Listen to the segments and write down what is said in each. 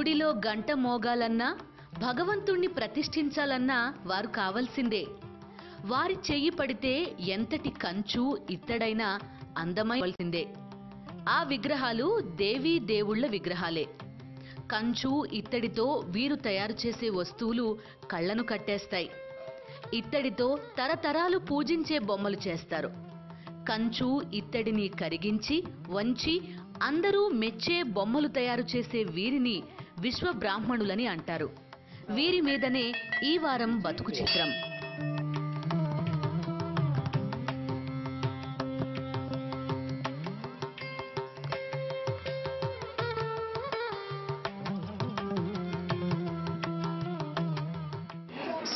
గుడిలో గంట మోగాలన్నా, భగవంతుణ్ణి ప్రతిష్ఠించాలన్నా వారు కావలసిందే. వారి చెయ్యి పడితే ఎంతటి కంచు ఇత్తడైనా అందమైవలసిందే. ఆ విగ్రహాలు దేవీ దేవుళ్ల విగ్రహాలే. కంచు ఇత్తడితో వీరు తయారు చేసే వస్తువులు కళ్లను కట్టేస్తాయి. ఇత్తడితో తరతరాలు పూజించే బొమ్మలు చేస్తారు. కంచు ఇత్తడిని కరిగించి వంచి అందరూ మెచ్చే బొమ్మలు తయారు చేసే వీరిని విశ్వబ్రాహ్మణులని అంటారు. వీరి మీదనే ఈ వారం బతుకు చిత్రం.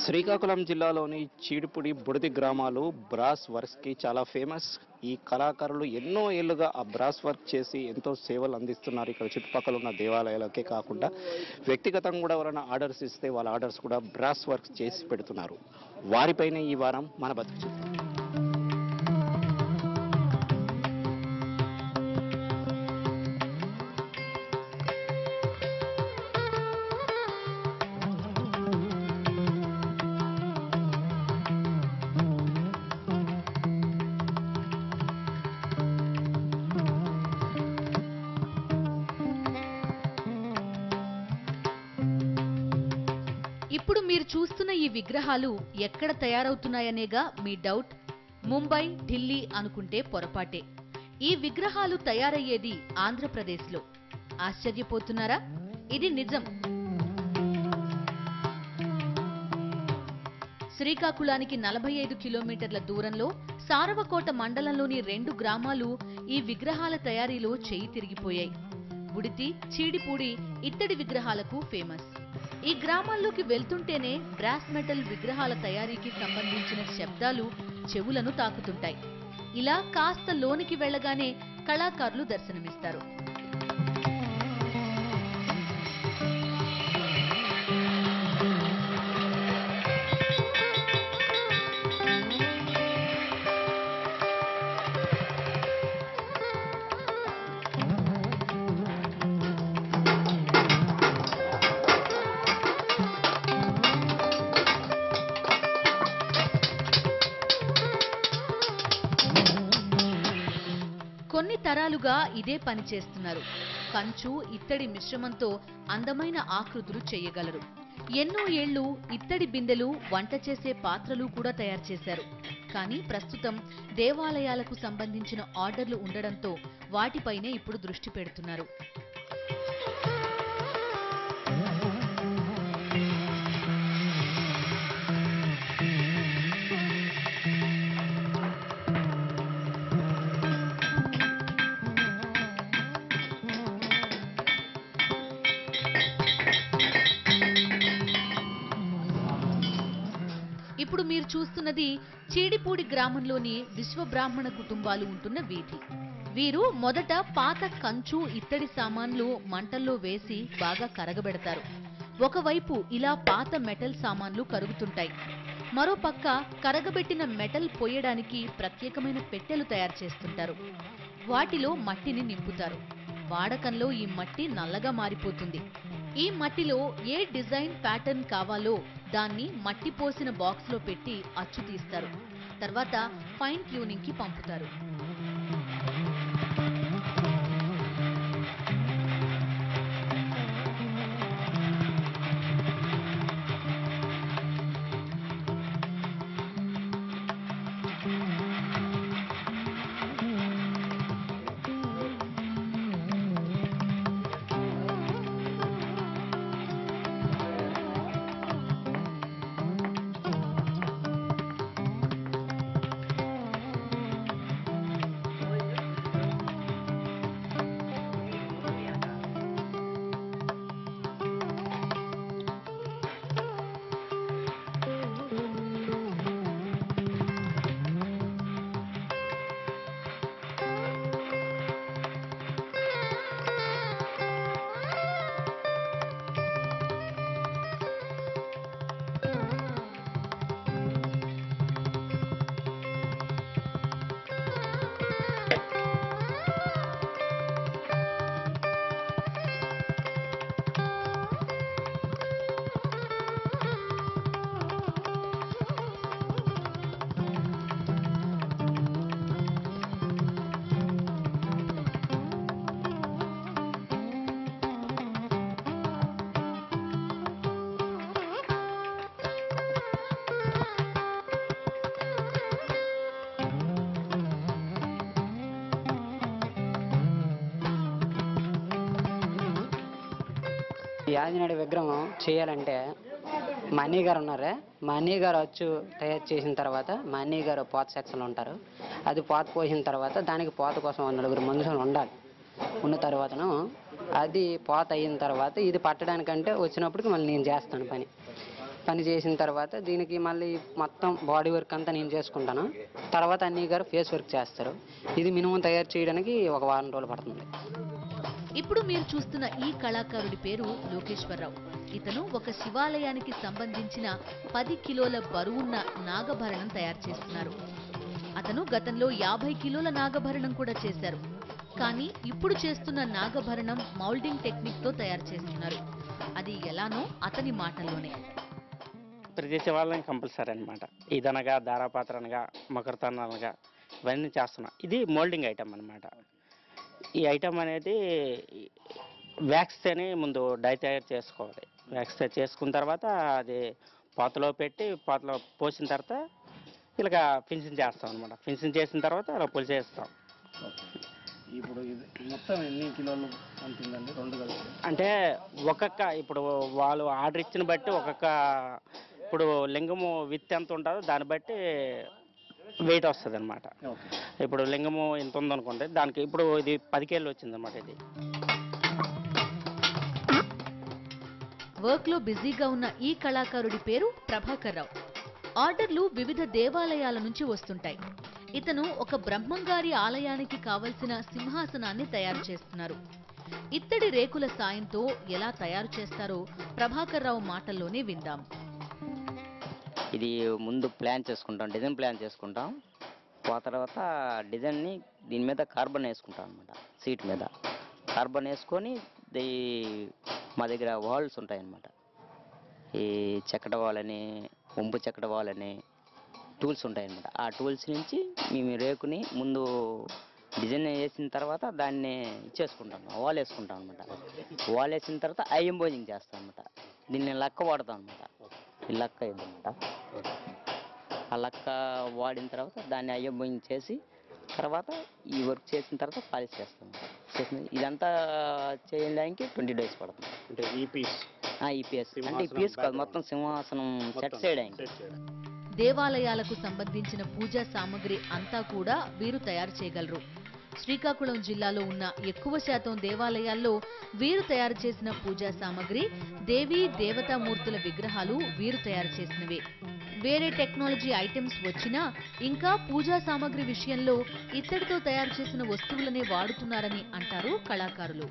శ్రీకాకుళం జిల్లాలోని చీడిపుడి బుడిది గ్రామాలు బ్రాస్ వర్క్స్కి చాలా ఫేమస్. ఈ కళాకారులు ఎన్నో ఏళ్లుగా ఆ బ్రాస్ వర్క్ చేసి ఎంతో సేవలు అందిస్తున్నారు. ఇక్కడ చుట్టుపక్కల ఉన్న దేవాలయాలకే కాకుండా వ్యక్తిగతంగా కూడా ఎవరైనా ఆర్డర్స్ ఇస్తే వాళ్ళ ఆర్డర్స్ కూడా బ్రాస్ వర్క్స్ చేసి పెడుతున్నారు. వారిపైనే ఈ వారం మన బతుకు చిత్రం. ఇప్పుడు మీరు చూస్తున్న ఈ విగ్రహాలు ఎక్కడ తయారవుతున్నాయనేగా మీ డౌట్. ముంబై, ఢిల్లీ అనుకుంటే పొరపాటే. ఈ విగ్రహాలు తయారయ్యేది ఆంధ్రప్రదేశ్లో. ఆశ్చర్యపోతున్నారా? ఇది నిజం. శ్రీకాకుళానికి 45 కిలోమీటర్ల దూరంలో సారవకోట మండలంలోని 2 గ్రామాలు ఈ విగ్రహాల తయారీలో చేయి తిరిగిపోయాయి. బుడితి, చీడిపూడి ఇత్తడి విగ్రహాలకు ఫేమస్. ఈ గ్రామాల్లోకి వెళ్తుంటేనే బ్రాస్ మెటల్ విగ్రహాల తయారీకి సంబంధించిన శబ్దాలు చెవులను తాకుతుంటాయి. ఇలా కాస్త లోనికి వెళ్లగానే కళాకారులు దర్శనమిస్తారు. కొన్ని తరాలుగా ఇదే పని చేస్తున్నారు. కంచు ఇత్తడి మిశ్రమంతో అందమైన ఆకృతులు చేయగలరు. ఎన్నో ఏళ్లు ఇత్తడి బిందెలు, వంట చేసే పాత్రలు కూడా తయారు చేశారు. కానీ ప్రస్తుతం దేవాలయాలకు సంబంధించిన ఆర్డర్లు ఉండడంతో వాటిపైనే ఇప్పుడు దృష్టి పెడుతున్నారు. ఇప్పుడు మీరు చూస్తున్నది చీడిపూడి గ్రామంలోని విశ్వబ్రాహ్మణ కుటుంబాలు ఉంటున్న వీధి. వీరు మొదట పాత కంచు ఇత్తడి సామాన్లు మంటల్లో వేసి బాగా కరగబెడతారు. ఒకవైపు ఇలా పాత మెటల్ సామాన్లు కరుగుతుంటాయి. మరోపక్క కరగబెట్టిన మెటల్ పోయడానికి ప్రత్యేకమైన పెట్టెలు తయారు చేస్తుంటారు. వాటిలో మట్టిని నింపుతారు. వాడకంలో ఈ మట్టి నల్లగా మారిపోతుంది. ఈ మట్టిలో ఏ డిజైన్ ప్యాటర్న్ కావాలో దాన్ని మట్టి పోసిన బాక్స్ లో పెట్టి అచ్చు తీస్తారు. తర్వాత ఫైన్ ట్యూనింగ్ కి పంపుతారు. ఆంజనేయుడి విగ్రహం చేయాలంటే మా అన్నయ్య గారు ఉన్నారే, మా అన్నయ్య గారు అచ్చు తయారు చేసిన తర్వాత మా అన్నయ్య గారు పోత సెక్షన్లో ఉంటారు. అది పోత పోసిన తర్వాత దానికి పోత కోసం 4 మనుషులు ఉండాలి. ఉన్న తర్వాతను అది పోత అయిన తర్వాత ఇది పట్టడానికంటే వచ్చినప్పటికి మళ్ళీ నేను చేస్తాను పని చేసిన తర్వాత దీనికి మళ్ళీ మొత్తం బాడీ వర్క్ అంతా నేను చేసుకుంటాను. తర్వాత అన్నయ్య గారు ఫేస్ వర్క్ చేస్తారు. ఇది మినిమం తయారు చేయడానికి ఒక వారం రోజులు పడుతుంది. ఇప్పుడు మీరు చూస్తున్న ఈ కళాకారుడి పేరు లోకేశ్వరరావు. ఇతను ఒక శివాలయానికి సంబంధించిన 10 కిలోల బరువున్న నాగభరణం తయారు చేస్తున్నారు. అతను గతంలో 50 కిలోల నాగభరణం కూడా చేశారు. కానీ ఇప్పుడు చేస్తున్న నాగభరణం మౌల్డింగ్ టెక్నిక్ తో తయారు చేస్తున్నారు. అది ఎలానో అతని మాటల్లోనే. ప్రతి శివాలయం కంపల్సరీ అనమాట. ఇదనగా దారాపాత్ర అనగా మకరతాన్ అనగా ఇవన్నీ చేస్తున్నాం. ఇది మోల్డింగ్ ఐటమ్ అనమాట. ఈ ఐటమ్ అనేది వ్యాక్స్తోని ముందు డై తయారు చేసుకోవాలి. వ్యాక్స్ చేసుకున్న తర్వాత అది పాతలో పెట్టి పాతలో పోసిన తర్వాత ఇలాగ ఫినిషింగ్ చేస్తాం అనమాట. ఫినిషింగ్ చేసిన తర్వాత అలా పొలిచేస్తాం. ఇప్పుడు ఇది మొత్తం ఎన్ని కిలోలు ఉంటుందండి 2 కలిసి? అంటే ఒక్కొక్క ఇప్పుడు వాళ్ళు ఆర్డర్ ఇచ్చిన బట్టి ఒక్కొక్క ఇప్పుడు లింగము విత్ ఎంత ఉంటుందో దాన్ని బట్టి వెయిట్ వస్తుంది అనమాట. ఇప్పుడు లింగము ఎంత ఉందనుకోండి దానికి ఇప్పుడు ఇది 10 కేళ్ళు వచ్చిందన్నమాట. ఇది వర్క్ లో బిజీగా ఉన్న ఈ కళాకారుడి పేరు ప్రభాకర్ రావు. ఆర్డర్లు వివిధ దేవాలయాల నుంచి వస్తుంటాయి. ఇతను ఒక బ్రహ్మంగారి ఆలయానికి కావలసిన సింహాసనాన్ని తయారు చేస్తున్నారు. ఇత్తడి రేకుల సాయంతో ఎలా తయారు చేస్తారో ప్రభాకర్ రావు మాటల్లోనే విందాం. ఇది ముందు డిజైన్ ప్లాన్ చేసుకుంటాం. ఆ తర్వాత డిజైన్ని దీని మీద కార్బన్ వేసుకుంటాం అనమాట. సీట్ మీద కార్బన్ వేసుకొని మా దగ్గర వాల్స్ ఉంటాయన్నమాట. ఈ చెక్కట వాలని, వంపు చెక్కట వాలని టూల్స్ ఉంటాయన్నమాట. ఆ టూల్స్ నుంచి మేము రేకుని ముందు డిజైన్ వేసిన తర్వాత దాన్ని ఇచ్చేసుకుంటాం, వాల్ వేసుకుంటాం అనమాట. వాల్ వేసిన తర్వాత ఎంబోజింగ్ చేస్తాం అనమాట. దీన్ని లక్క వాడతాం అనమాట. ఈ లక్క ఇదన్నమాట. ఆ లక్క వాడిన తర్వాత దాన్ని ఎంబోజింగ్ చేసి తర్వాత ఈ వర్క్ చేసిన తర్వాత పాలిష్ చేస్తాం. ఇదంతా చేయడానికి 20 days పడుతుంది. అంటే ఈ పీస్ అంటే ఈ పీస్ కాదు, మొత్తం సింహాసనం సెట్ చేయడానికి. దేవాలయాలకు సంబంధించిన పూజా సామగ్రి అంతా కూడా వీరు తయారు చేయగలరు. శ్రీకాకుళం జిల్లాలో ఉన్న ఎక్కువ శాతం దేవాలయాల్లో వీరు తయారు చేసిన పూజా సామగ్రి, దేవీ దేవతామూర్తుల విగ్రహాలు వీరు తయారు చేసినవే. వేరే టెక్నాలజీ ఐటమ్స్ వచ్చినా ఇంకా పూజా సామగ్రి విషయంలో ఇత్తడితో తయారు చేసిన వస్తువులనే వాడుతున్నారని అంటారు కళాకారులు.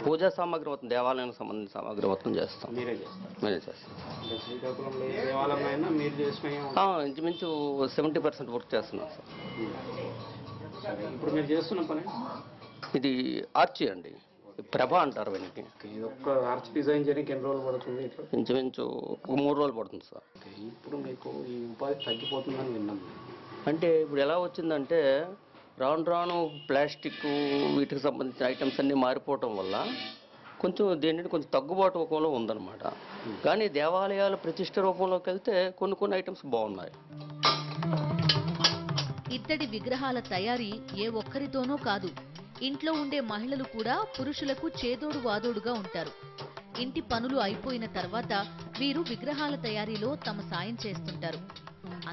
పూజా సామాగ్రి మొత్తం దేవాలయానికి సంబంధించిన సామాగ్రి మొత్తం చేస్తాం. మీరే చేస్తారు? మీరే చేస్తాం. అంటే శ్రీకాకుళంలో ఏ దేవాలయం అయినా మీరు చేసిన ఇంచుమించు 70% వర్క్ చేస్తున్నాం సార్. సరే, ఇప్పుడు మీరు చేస్తున్న పని ఇది ఆర్చి అండి, ప్రభ అంటారు వీనికి. ఇది ఒక్క ఆర్చ్ డిజైన్ చేయడానికి ఎన్ని రోజులు పడుతుంది? ఇట్లా ఇంచుమించు 3 రోజులు పడుతుంది సార్. ఇప్పుడు మీకు ఈ ఉపాధి తగ్గిపోతుందని విన్నాం. అంటే ఇప్పుడు ఎలా వచ్చిందంటే రాను ప్లాస్టిక్ వీటికి సంబంధించిన ఐటమ్స్ అన్నీ మారిపోవటం వల్ల కొంచెం దేనిని కొంచెం తగ్గుబాటు రూపంలో ఉందన్నమాట. కానీ దేవాలయాల ప్రతిష్ట రూపంలోకి వెళ్తే కొన్ని ఐటమ్స్ బాగున్నాయి. ఇత్తడి విగ్రహాల తయారీ ఏ ఒక్కరితోనో కాదు. ఇంట్లో ఉండే మహిళలు కూడా పురుషులకు చేదోడు వాదోడుగా ఉంటారు. ఇంటి పనులు అయిపోయిన తర్వాత వీరు విగ్రహాల తయారీలో తమ సాయం చేస్తుంటారు.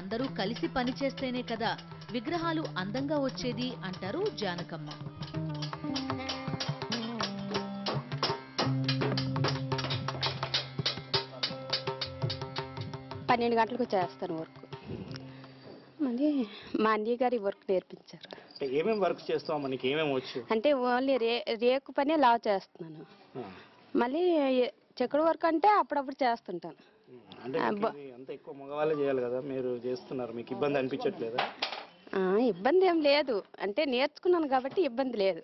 అందరూ కలిసి పనిచేస్తేనే కదా విగ్రహాలు అందంగా వచ్చేది అంటారు జానకమ్మ. పన్నెండు గంటలకు చేస్తాను వర్క్. మళ్ళీ మా అన్నయ్య గారు ఈ వర్క్ నేర్పించారు. ఏమేమి వర్క్ చేస్తాం, మనకి ఏమేమి వచ్చు? అంటే ఓన్లీ రేకు పనే లావ్ చేస్తున్నాను. మళ్ళీ చెక్కడు వర్క్ అంటే అప్పుడప్పుడు చేస్తుంటాను. అంటే అంత ఎక్కువ మగవాళ్ళే చేయాలి కదా, మీరు చేస్తున్నారు, మీకు ఇబ్బంది అనిపించట్లేదా? ఇబ్బంది ఏం లేదు, అంటే నేర్చుకున్నాను కాబట్టి ఇబ్బంది లేదు.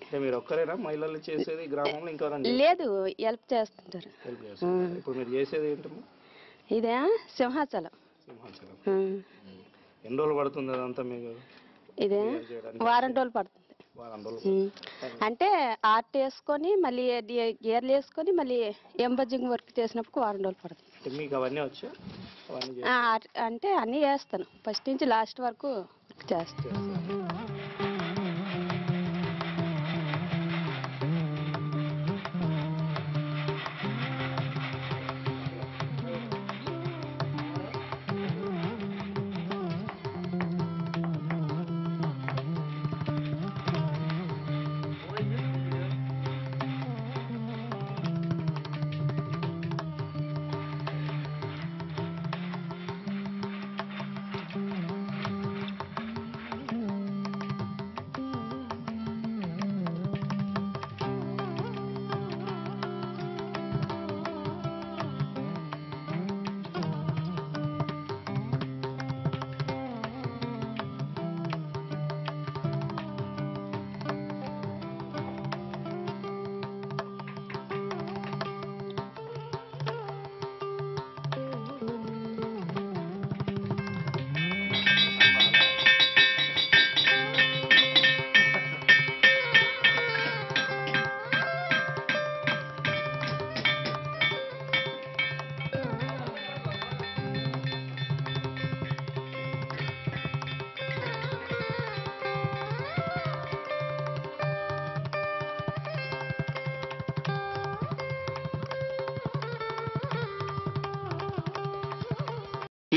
అంటే మీరు ఒక్కరేనా మహిళలు చేసేది గ్రామంలో? ఇంకా లేదు, హెల్ప్ చేస్తుంటారు. ఇప్పుడు మీరు చేసేది ఏంటమ్మా? ఇదే సింహాచలం. ఎన్ని రోజులు పడుతుంది అదంతా మీకు? ఇదే వారం రోజులు పడుతుంది. వారం రోజులు. అంటే ఆర్ట్ వేసుకొని మళ్ళీ గేర్లు వేసుకొని మళ్ళీ ఎంబజింగ్ వర్క్ చేసినప్పుడు వారం రోజులు పడుతుంది. అంటే మీకు అవన్నీ వచ్చు? అవన్నీ అంటే అన్నీ చేస్తాను, ఫస్ట్ నుంచి లాస్ట్ వరకు వర్క్ చేస్తాను.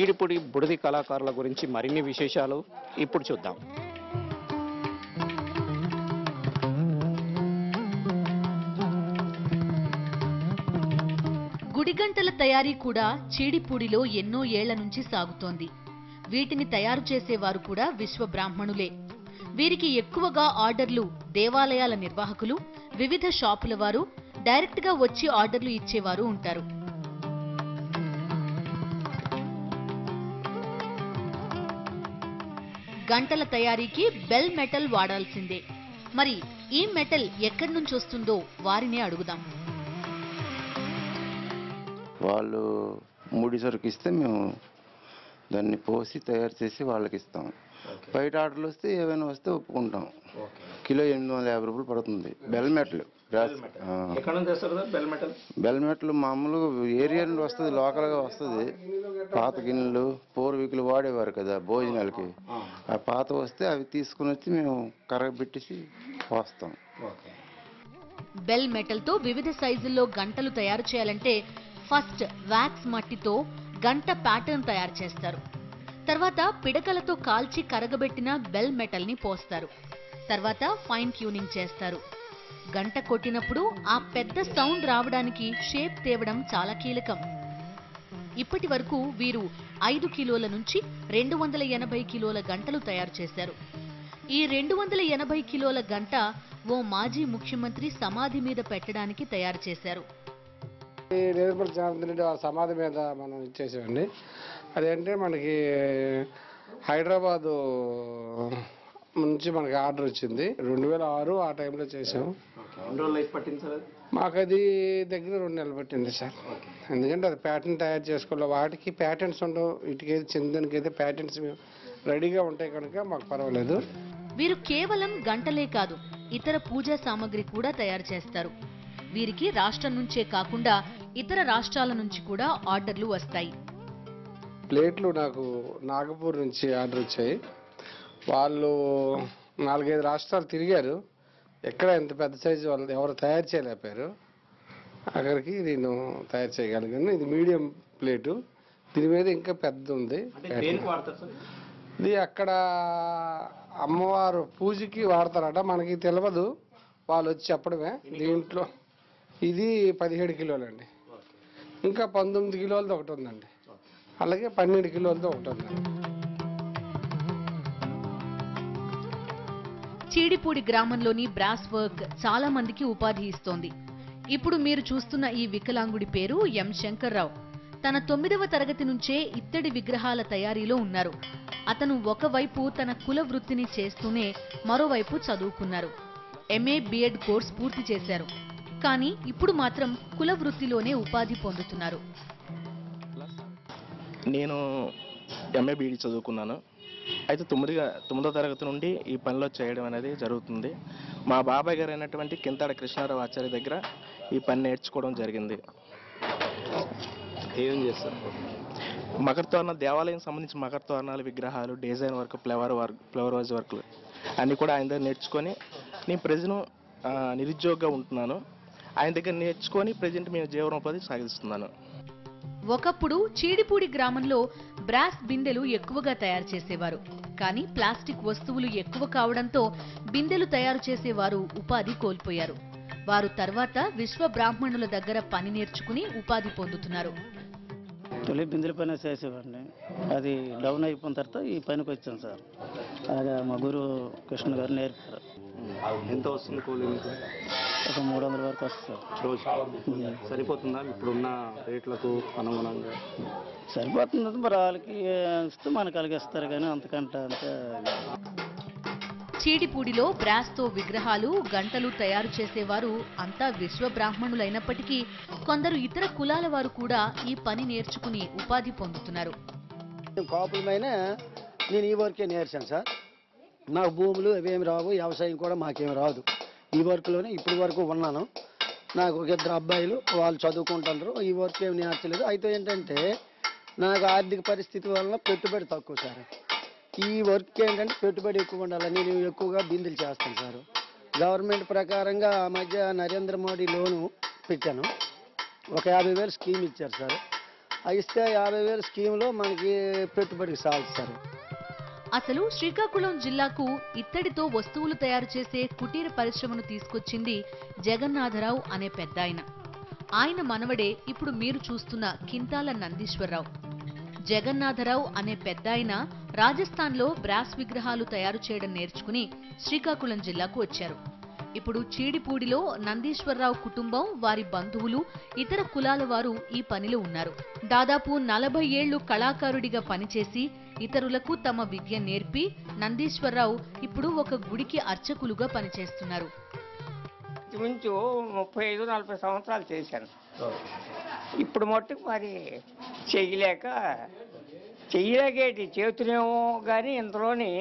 చీడిపుడి బుడిది కళాకారుల గురించి మరిన్ని విశేషాలు ఇప్పుడు చూద్దాం. గుడిగంటల తయారీ కూడా చీడిపూడిలో ఎన్నో ఏళ్ల నుంచి సాగుతోంది. వీటిని తయారు చేసేవారు కూడా విశ్వ బ్రాహ్మణులే. వీరికి ఎక్కువగా ఆర్డర్లు దేవాలయాల నిర్వాహకులు, వివిధ షాపుల వారు, డైరెక్ట్ గా వచ్చి ఆర్డర్లు ఇచ్చేవారు ఉంటారు. గంటల తయారీకి బెల్ మెటల్ వాడాల్సిందే. మరి ఈ మెటల్ ఎక్కడి నుంచి వస్తుందో వారినే అడుగుదాం. వాళ్ళు ముడి సరుకు ఇస్తే మేము దాన్ని పోసి తయారు చేసి వాళ్ళకి ఇస్తాం. బయట ఆర్డర్లు వస్తే ఏమైనా వస్తే ఒప్పుకుంటాం. కిలో 850 రూపాయలు పడుతుంది. బెల్ మెటల్ బెల్ మెటల్ మామూలు ఏరియా నుండి వస్తుంది, లోకల్గా వస్తుంది. పాత గిన్నెలు పూర్వీకులు వాడేవారు కదా భోజనాలకి, ఆ పాత వస్తే అవి తీసుకుని వచ్చి మేము కరగబెట్టేసి పోస్తాం. బెల్ మెటల్ తో వివిధ సైజుల్లో గంటలు తయారు చేయాలంటే ఫస్ట్ వ్యాక్స్ మట్టితో గంట ప్యాటర్న్ తయారు చేస్తారు. తర్వాత పిడకలతో కాల్చి కరగబెట్టిన బెల్ మెటల్ ని పోస్తారు. తర్వాత ఫైన్ ట్యూనింగ్ చేస్తారు. గంట కొట్టినప్పుడు ఆ పెద్ద సౌండ్ రావడానికి షేప్ తేవడం చాలా కీలకం. ఇప్పటి వరకు వీరు 5 కిలోల నుంచి 280 కిలోల గంటలు తయారు చేశారు. ఈ 280 కిలోల గంట ఓ మాజీ ముఖ్యమంత్రి సమాధి మీద పెట్టడానికి తయారు చేశారు. నేదుపల్లి జనార్దన్ రెడ్డి వాళ్ళ సమాధి మీద మనం ఇచ్చేసామండి. అదేంటే మనకి హైదరాబాదు నుంచి మనకి ఆర్డర్ వచ్చింది. 2006 ఆ టైంలో చేసాం. మాకు అది దగ్గర 2 నెలలు పట్టింది సార్. ఎందుకంటే అది ప్యాటర్న్ తయారు చేసుకోవాలి. వాటికి ప్యాటర్న్స్ ఉండవు, వీటికైతే చందనికైతే ప్యాటర్న్స్ రెడీగా ఉంటాయి కనుక మాకు పర్వాలేదు. వీరు కేవలం గంటలే కాదు, ఇతర పూజా సామాగ్రి కూడా తయారు చేస్తారు. వీరికి రాష్ట్రం నుంచే కాకుండా ఇతర రాష్ట్రాల నుంచి కూడా ఆర్డర్లు వస్తాయి. ప్లేట్లు నాకు నాగపూర్ నుంచి ఆర్డర్ వచ్చాయి. వాళ్ళు 4-5 రాష్ట్రాలు తిరిగారు, ఎక్కడ ఎంత పెద్ద సైజు వాళ్ళు ఎవరు తయారు చేయలేకపోయారు. అక్కడికి నేను తయారు చేయగలిగాను. ఇది మీడియం ప్లేటు, దీని మీద ఇంకా పెద్ద ఉంది. ఇది అక్కడ అమ్మవారు పూజకి వాడతారట, మనకి తెలియదు, వాళ్ళు వచ్చి చెప్పడమే. దీంట్లో ఇది 17 కిలోలండి, ఇంకా 19 కిలోలతో ఒకటి ఉందండి, అలాగే 12 కిలోలతో ఒకటి ఉందండి. చీడిపూడి గ్రామంలోని బ్రాస్ వర్క్ చాలా మందికి ఉపాధి ఇస్తోంది. ఇప్పుడు మీరు చూస్తున్న ఈ వికలాంగుడి పేరు ఎం శంకర్రావు. తన 9వ తరగతి నుంచే ఇత్తడి విగ్రహాల తయారీలో ఉన్నారు. అతను ఒకవైపు తన కుల వృత్తిని చేస్తూనే మరోవైపు చదువుకున్నారు. ఎంఏ బిఎడ్ కోర్స్ పూర్తి చేశారు. కానీ ఇప్పుడు మాత్రం కుల వృత్తిలోనే ఉపాధి పొందుతున్నారు. నేను ఎంఏ బీఈడి చదువుకున్నాను. అయితే తొమ్మిదో తరగతి నుండి ఈ పనిలో చేయడం అనేది జరుగుతుంది. మా బాబాయ్ గారు అయినటువంటి కింతాడ కృష్ణారావు ఆచార్య దగ్గర ఈ పని నేర్చుకోవడం జరిగింది. ఏం చేస్తారు? మకర తోరణ దేవాలయం సంబంధించి మకర తోరణాలు, విగ్రహాలు, డిజైన్ వర్క్, ఫ్లవర్ వాజ్ వర్క్లు అన్నీ కూడా ఆయన దగ్గర నేర్చుకొని నేను ప్రజెంట్ నిరుద్యోగిగా ఉంటున్నాను. ఆయన దగ్గర నేర్చుకొని ప్రజెంట్ మేము జీవనోపాధి సాగిస్తున్నాను. ఒకప్పుడు చీడిపూడి గ్రామంలో బ్రాస్ బిందెలు ఎక్కువగా తయారు చేసేవారు. కానీ ప్లాస్టిక్ వస్తువులు ఎక్కువ కావడంతో బిందెలు తయారు చేసేవారు ఉపాధి కోల్పోయారు. వారు తర్వాత విశ్వ బ్రాహ్మణుల దగ్గర పని నేర్చుకుని ఉపాధి పొందుతున్నారు. తొలి బిందెల పని చేసేవాడిని. అది డౌన్ అయిపోయిన తర్వాత ఈ పనికి వచ్చాను సార్. అలాగా మా గురువు కృష్ణ గారు నేర్పారు. ఎంత వస్తుంది కూలి? ఒక 300 వరకు వస్తుంది సార్. రోజు సరిపోతుందా ఇప్పుడున్న రేట్లకు అనుగుణంగా? సరిపోతుంది. మరి వాళ్ళకి ఇస్తే మనకు కలిగిస్తారు కానీ అంతకంటే అంటే. చీడిపూడిలో బ్రాస్తో విగ్రహాలు, గంటలు తయారు చేసేవారు అంతా విశ్వ బ్రాహ్మణులైనప్పటికీ కొందరు ఇతర కులాల వారు కూడా ఈ పని నేర్చుకుని ఉపాధి పొందుతున్నారు. కాపులమైన నేను ఈ వర్కే నేర్చాను సార్. నాకు భూములు అవేమి రావు, వ్యవసాయం కూడా మాకేమి రాదు. ఈ వర్క్లోనే ఇప్పుడు వరకు ఉన్నాను. నాకు ఒక 2 అబ్బాయిలు, వాళ్ళు చదువుకుంటున్నారు. ఈ వర్క్ ఏమి నేర్చలేదు. అయితే ఏంటంటే నాకు ఆర్థిక పరిస్థితి వలన పెట్టుబడి తక్కువ సార్. ఈ వర్క్ ఏంటంటే పెట్టుబడి ఎక్కువ ఉండాలి. నేను ఎక్కువగా బిందులు చేస్తాను సార్. గవర్నమెంట్ ప్రకారంగా ఆ మధ్య నరేంద్ర మోడీ లోను పెట్టాను. ఒక 50,000 స్కీమ్ ఇచ్చారు సార్. ఇస్తే 50,000 స్కీమ్లో మనకి పెట్టుబడికి చాలు సార్. అసలు శ్రీకాకుళం జిల్లాకు ఇత్తడితో వస్తువులు తయారు చేసే కుటీర పరిశ్రమను తీసుకొచ్చింది జగన్నాథరావు అనే పెద్దాయన. ఆయన మనవడే ఇప్పుడు మీరు చూస్తున్న కింతాల నందీశ్వరరావు. జగన్నాథరావు అనే పెద్దాయన రాజస్థాన్లో బ్రాస్ విగ్రహాలు తయారు చేయడం నేర్చుకుని శ్రీకాకుళం జిల్లాకు వచ్చారు. ఇప్పుడు చీడిపూడిలో నందీశ్వరరావు కుటుంబం, వారి బంధువులు, ఇతర కులాల వారు ఈ పనిలో ఉన్నారు. దాదాపు 40 ఏళ్లు కళాకారుడిగా పనిచేసి ఇతరులకు తమ విద్య నేర్పి నందీశ్వరరావు ఇప్పుడు ఒక గుడికి అర్చకులుగా పనిచేస్తున్నారు. ఇంచుమించు 35-40 సంవత్సరాలు చేశాను. ఇప్పుడు మట్టుకు మరి చెయ్యలేకేటి చేతులేమో కానీ ఇందులోని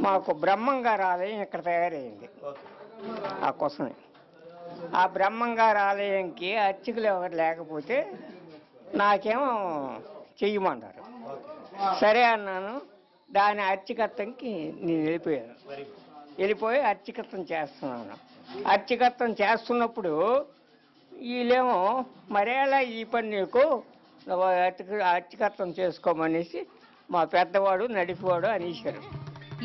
మాకు బ్రహ్మంగారి ఆలయం ఇక్కడ తయారైంది. ఆ కోసమే ఆ బ్రహ్మంగారి ఆలయంకి అర్చకులు ఎవరు లేకపోతే నాకేమో చెయ్యమన్నారు. సరే అన్నాను. దాని అర్చకత్వంకి నేను వెళ్ళిపోయి అర్చకత్వం చేస్తున్నాను. అర్చకత్వం చేస్తున్నప్పుడు వీళ్ళేమో మరేలా ఈ పని నీకు అర్చకత్వం చేసుకోమనేసి మా పెద్దవాడు నడిపివాడు అనేసారు.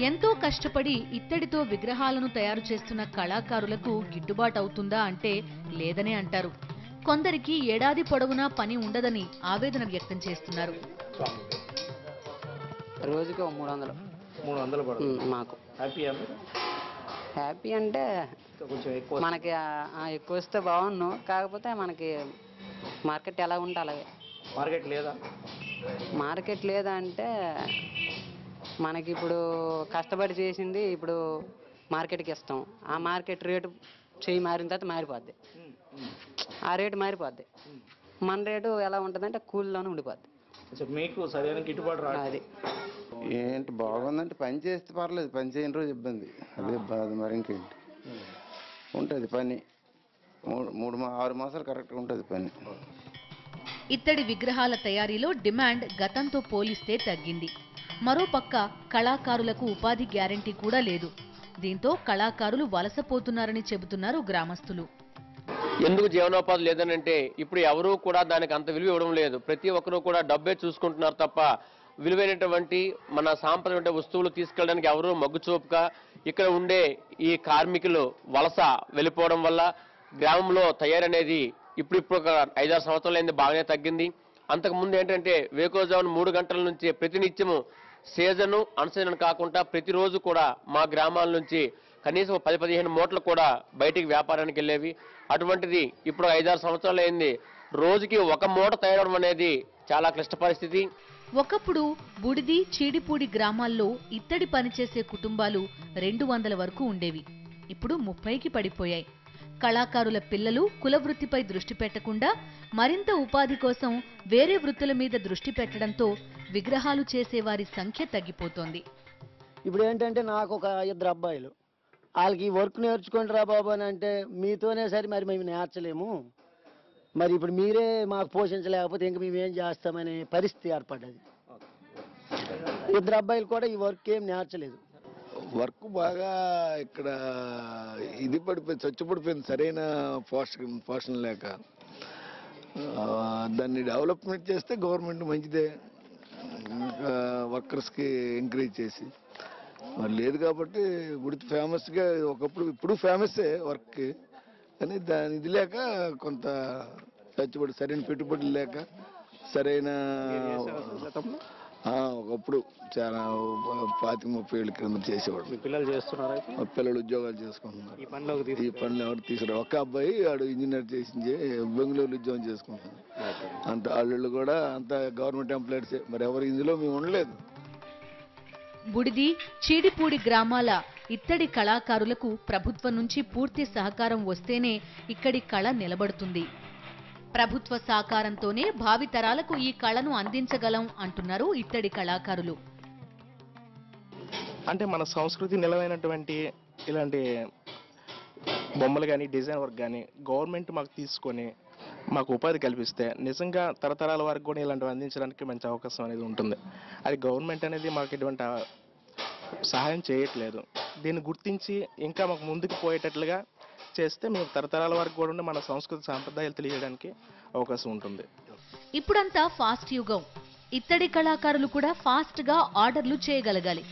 ఎంతో కష్టపడి ఇత్తడితో విగ్రహాలను తయారు చేస్తున్న కళాకారులకు గిట్టుబాటు అవుతుందా అంటే లేదనే అంటారు. కొందరికి ఏడాది పొడవునా పని ఉండదని ఆవేదన వ్యక్తం చేస్తున్నారు. రోజుకి 300 పడుతుంది మాకు. హ్యాపీ అంటే మనకి ఎక్కువ వస్తే బాగున్నాను. కాకపోతే మనకి మార్కెట్ ఎలా ఉంటే అలాగే. మార్కెట్ లేదా అంటే మనకి ఇప్పుడు కష్టపడి చేసింది ఇప్పుడు మార్కెట్కి ఇస్తాం. ఆ మార్కెట్ రేటు మారిన తర్వాత మారిపోద్ది. ఆ రేటు మారిపోద్ది. మన రేటు ఎలా ఉంటుందంటే కూలీలోనే ఉండిపోద్ది. మీకు సరైన గిట్టుబాటు రాదు. ఏంటి బాగుందంటే పని చేస్తే పర్లేదు, పని చేయని రోజు ఇబ్బంది. అదే బాధ. మరి ఇంకేంటి ఉంటుంది పని. 6 మాసాలు కరెక్ట్గా ఉంటుంది పని. ఇత్తడి విగ్రహాల తయారీలో డిమాండ్ గతంతో పోలిస్తే తగ్గింది. మరోపక్క కళాకారులకు ఉపాధి గ్యారెంటీ కూడా లేదు. దీంతో కళాకారులు వలసపోతున్నారని చెబుతున్నారు గ్రామస్తులు. ఎందుకు జీవనోపాధి లేదనంటే ఇప్పుడు ఎవరూ కూడా దానికి అంత విలువ ఇవ్వడం లేదు. ప్రతి ఒక్కరూ కూడా డబ్బే చూసుకుంటున్నారు తప్ప విలువైనటువంటి మన సాంప్రదాయ వస్తువులు తీసుకెళ్ళడానికి ఎవరూ మగ్గు చూపుగా ఇక్కడ ఉండే ఈ కార్మికులు వలస వెళ్ళిపోవడం వల్ల గ్రామంలో తయారనేది ఇప్పుడు 5-6 సంవత్సరాలైంది బాగానే తగ్గింది. అంతకుముందు ఏంటంటే వేకువజామున 3 గంటల నుంచి ప్రతినిత్యము సీజను అన్సీజన్ కాకుండా ప్రతిరోజు కూడా మా గ్రామాల నుంచి కనీసం 10-15 మూటలు కూడా బయటికి వ్యాపారానికి వెళ్ళేవి. అటువంటిది ఇప్పుడు 5-6 సంవత్సరాలు అయింది. రోజుకి 1 మూట తయారవడం అనేది చాలా క్లిష్ట పరిస్థితి. ఒకప్పుడు బుడిది, చీడిపూడి గ్రామాల్లో ఇత్తడి పనిచేసే కుటుంబాలు 200 వరకు ఉండేవి. ఇప్పుడు 30కి పడిపోయాయి. కళాకారుల పిల్లలు కుల వృత్తిపై దృష్టి పెట్టకుండా మరింత ఉపాధి కోసం వేరే వృత్తుల మీద దృష్టి పెట్టడంతో విగ్రహాలు చేసేవారి సంఖ్య తగ్గిపోతోంది. ఇప్పుడు ఏంటంటే నాకు ఒక 2 అబ్బాయిలు, వాళ్ళకి ఈ వర్క్ నేర్చుకోండి రా బాబు అని అంటే మీతోనే సరే మరి మేము నేర్చలేము, మరి ఇప్పుడు మీరే మాకు పోషించలేకపోతే ఇంక మేము ఏం చేస్తామనే పరిస్థితి ఏర్పడ్డది. 2 అబ్బాయిలు కూడా ఈ వర్క్ ఏం నేర్చలేదు. వర్క్ బాగా ఇక్కడ ఇది పడిపోయింది, చచ్చుపడిపోయింది, సరైన పోషణ లేక. దాన్ని డెవలప్మెంట్ చేస్తే గవర్నమెంట్ మంచిదే, ఇంకా వర్కర్స్కి ఎంకరేజ్ చేసి. మరి లేదు కాబట్టి గుడి ఫేమస్గా ఒకప్పుడు ఇప్పుడు ఫేమస్సే వర్క్కి, కానీ దాని ఇది లేక కొంత చచ్చుబడి, సరైన పెట్టుబడులు లేక, సరైన ఒకప్పుడు చాలా 25-30 ఏళ్ళ క్రింద చేసేవాడు. పిల్లలు చేస్తున్నారా? పిల్లలు ఉద్యోగాలు చేసుకుంటున్నారు. ఈ పనిలోకి ఈ పనులు ఎవరు తీసుకురా? ఒక అబ్బాయి ఆడు ఇంజనీర్ చేసి బెంగళూరు ఉద్యోగం చేసుకుంటున్నాడు. అంత వాళ్ళు కూడా అంత గవర్నమెంట్ ఎంప్లాయీసే. మరి ఎవరు ఇందులో మేము ఉండలేదు. బుడిది, చీడిపూడి గ్రామాల ఇత్తడి కళాకారులకు ప్రభుత్వం నుంచి పూర్తి సహకారం వస్తేనే ఇక్కడి కళ నిలబడుతుంది. ప్రభుత్వ సహకారంతోనే భావితరాలకు ఈ కళను అందించగలం అంటున్నారు ఇత్తడి కళాకారులు. అంటే మన సంస్కృతి నిలవైనటువంటి ఇలాంటి బొమ్మలు కానీ, డిజైన్ వర్క్ కానీ గవర్నమెంట్ మాకు తీసుకొని మాకు ఉపాధి కల్పిస్తే నిజంగా తరతరాల వరకు కూడా ఇలాంటివి అందించడానికి మంచి అవకాశం అనేది ఉంటుంది. అది గవర్నమెంట్ అనేది మాకు ఎటువంటి సహాయం చేయట్లేదు. దీన్ని గుర్తించి ఇంకా మాకు ముందుకు పోయేటట్లుగా చేస్తే మేము తరతరాల వరకు కూడా మన సంస్కృతి సాంప్రదాయాలు తెలియడానికి అవకాశం ఉంటుంది. ఇప్పుడంతా ఫాస్ట్ యుగం. ఇత్తడి కళాకారులు కూడా ఫాస్ట్ గా ఆర్డర్లు చేయగలగాలి.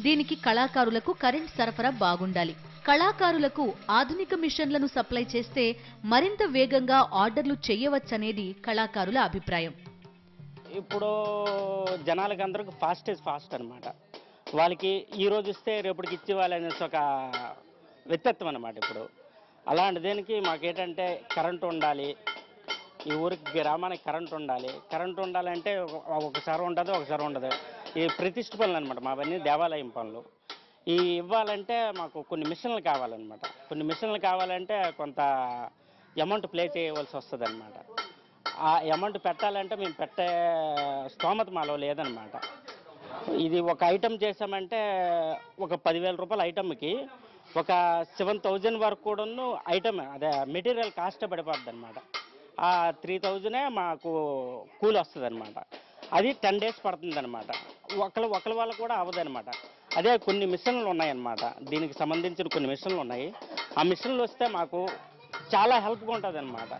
దీనికి కళాకారులకు కరెంట్ సరఫరా బాగుండాలి. కళాకారులకు ఆధునిక మిషన్లను సప్లై చేస్తే మరింత వేగంగా ఆర్డర్లు చేయవచ్చనేది కళాకారుల అభిప్రాయం. ఇప్పుడు జనాలకి అందరికి ఫాస్ట్ ఇస్ ఫాస్ట్ అనమాట. వాళ్ళకి ఈ రోజు ఇస్తే రేపటికి ఇచ్చేవాళ్ళనేసి ఒక వ్యక్తిత్వం అనమాట. ఇప్పుడు అలాంటి దేనికి మాకేంటంటే కరెంటు ఉండాలి, ఈ ఊరికి గ్రామానికి కరెంటు ఉండాలి. కరెంటు ఉండాలంటే ఒకసారి ఉండదు, ఒకసారి ఉండదు. ఈ ప్రతిష్ఠ పనులు అనమాట, మావన్నీ దేవాలయం పనులు. ఈ ఇవ్వాలంటే మాకు కొన్ని మిషన్లు కావాలన్నమాట. కొన్ని మిషన్లు కావాలంటే కొంత అమౌంట్ ప్లే చేయవలసి వస్తుంది అనమాట. ఆ అమౌంట్ పెట్టాలంటే మేము పెట్టే స్తోమత మాలో లేదనమాట. ఇది ఒక ఐటెం చేసామంటే ఒక 10,000 రూపాయల ఐటమ్కి ఒక 7,000 వరకు కూడా ఐటమ్ అదే మెటీరియల్ కాస్ట్ పడిపోద్ది అనమాట. ఆ 3,000 మాకు కూలి వస్తుంది అనమాట. అది 10 days పడుతుంది అనమాట. ఒకళ్ళ వాళ్ళు కూడా అవ్వదనమాట. అదే కొన్ని మిషన్లు ఉన్నాయన్నమాట, దీనికి సంబంధించిన కొన్ని మిషన్లు ఉన్నాయి. ఆ మిషన్లు వస్తే మాకు చాలా హెల్ప్గా ఉంటుంది అనమాట.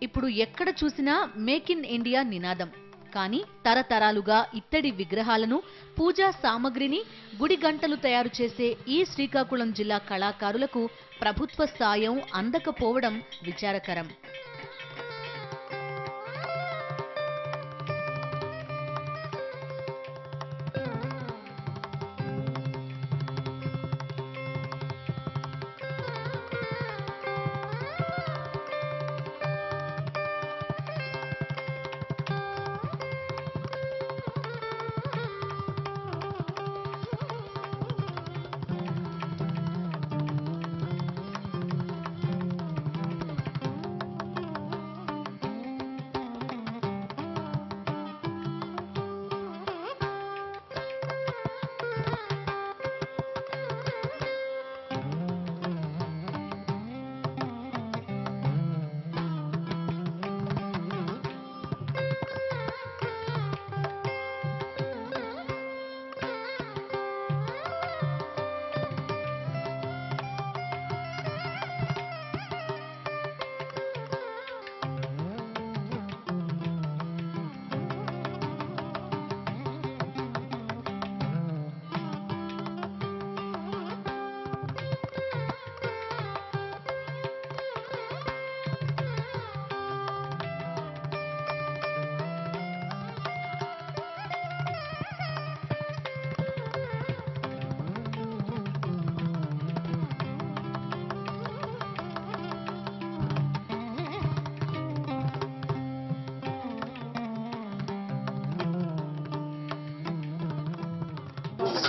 ఇప్పుడు ఎక్కడ చూసినా మేక్ ఇన్ ఇండియా నినాదం. కానీ తరతరాలుగా ఇత్తడి విగ్రహాలను, పూజా సామగ్రిని, గుడి గంటలు తయారు చేసే ఈ శ్రీకాకుళం జిల్లా కళాకారులకు ప్రభుత్వ సాయం అందకపోవడం విచారకరం.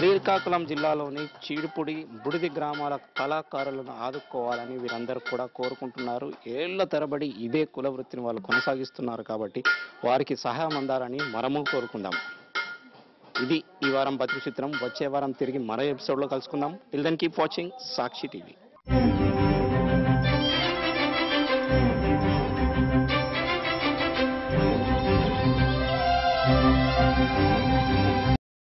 శ్రీకాకుళం జిల్లాలోని చీడిపుడి బుడిది గ్రామాల కళాకారులను ఆదుకోవాలని వీరందరూ కూడా కోరుకుంటున్నారు. ఏళ్ల తరబడి ఇదే కుల వృత్తిని వాళ్ళు కొనసాగిస్తున్నారు కాబట్టి వారికి సహాయం అందాలని మనము కోరుకుందాం. ఇది ఈ వారం బతుకు చిత్రం. వచ్చే వారం తిరిగి మరో ఎపిసోడ్లో కలుసుకుందాం. టిల్ దెన్ కీప్ వాచింగ్ సాక్షి టీవీ.